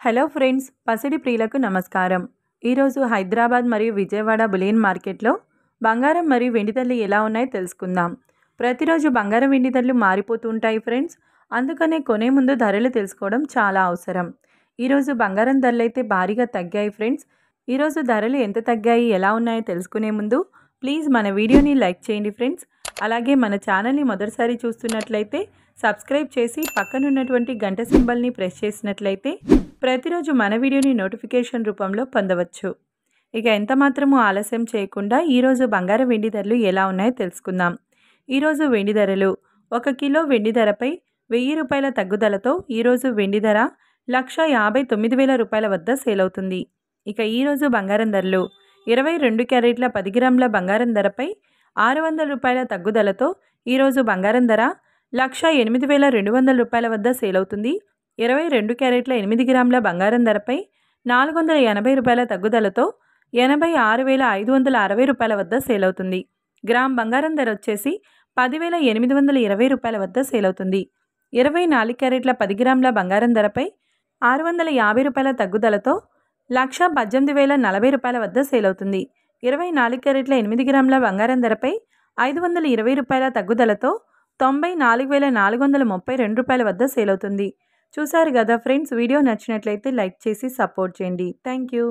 Hello friends, పసిడి ప్రియులకు నమస్కారం. ఈరోజు హైదరాబాద్ మరియు విజయవాడ బులియన్ మార్కెట్లో బంగారం మరియు వెండి ధరలు ఎలా ఉన్నాయో తెలుసుకుందాం. ప్రతిరోజు బంగారం వెండి ధరలు మారిపోతూ ఉంటాయి ఫ్రెండ్స్. అందుకనే కొనే ముందు ధరలు తెలుసుకోవడం చాలా అవసరం. ఈరోజు బంగారం ధరలు అయితే భారీగా తగ్గాయి ఫ్రెండ్స్. ఈరోజు ధరలు ఎంత తగ్గాయి, ఎలా ఉన్నాయో తెలుసుకునే ముందు ప్లీజ్ మన వీడియోని లైక్ చేయండి ఫ్రెండ్స్. అలాగే మన ఛానల్ని మొదటిసారి చూస్తున్నట్లయితే సబ్స్క్రైబ్ చేసి పక్కనున్నటువంటి గంట సింబల్ని ప్రెస్ చేసినట్లయితే ప్రతిరోజు మన వీడియోని నోటిఫికేషన్ రూపంలో పొందవచ్చు. ఇక ఎంత మాత్రము ఆలస్యం చేయకుండా ఈరోజు బంగారం వెండి ధరలు ఎలా ఉన్నాయో తెలుసుకుందాం. ఈరోజు వెండి ధరలు 1 కిలో వెండి ధరపై 1000 రూపాయల తగ్గుదలతో ఈరోజు వెండి ధర 1,59,000 రూపాయల వద్ద సేల్ అవుతుంది. ఇక ఈరోజు బంగారం ధరలు 22 క్యారెట్ల 10 గ్రాముల బంగారం ధరపై 600 రూపాయల తగ్గుదలతో ఈరోజు బంగారం ధర 1,08,200 రూపాయల వద్ద సేల్ అవుతుంది. 22 క్యారెట్ల 8 గ్రాముల బంగారం ధరపై 480 రూపాయల తగ్గుదలతో 86,560 రూపాయల వద్ద సేల్ అవుతుంది. గ్రామ్ బంగారం ధర వచ్చేసి 10,820 రూపాయల వద్ద సేల్ అవుతుంది. 24 క్యారెట్ల 10 గ్రాముల బంగారం ధరపై 650 రూపాయల తగ్గుదలతో 1,18,040 రూపాయల వద్ద సేల్ అవుతుంది. 24 క్యారెట్ల 8 గ్రాముల బంగారం ధరపై 520 రూపాయల తగ్గుదలతో 94,432 రూపాయల వద్ద సేల్ అవుతుంది. చూసారు కదా ఫ్రెండ్స్, వీడియో నచ్చినట్లయితే లైక్ చేసి సపోర్ట్ చేయండి. Thank you.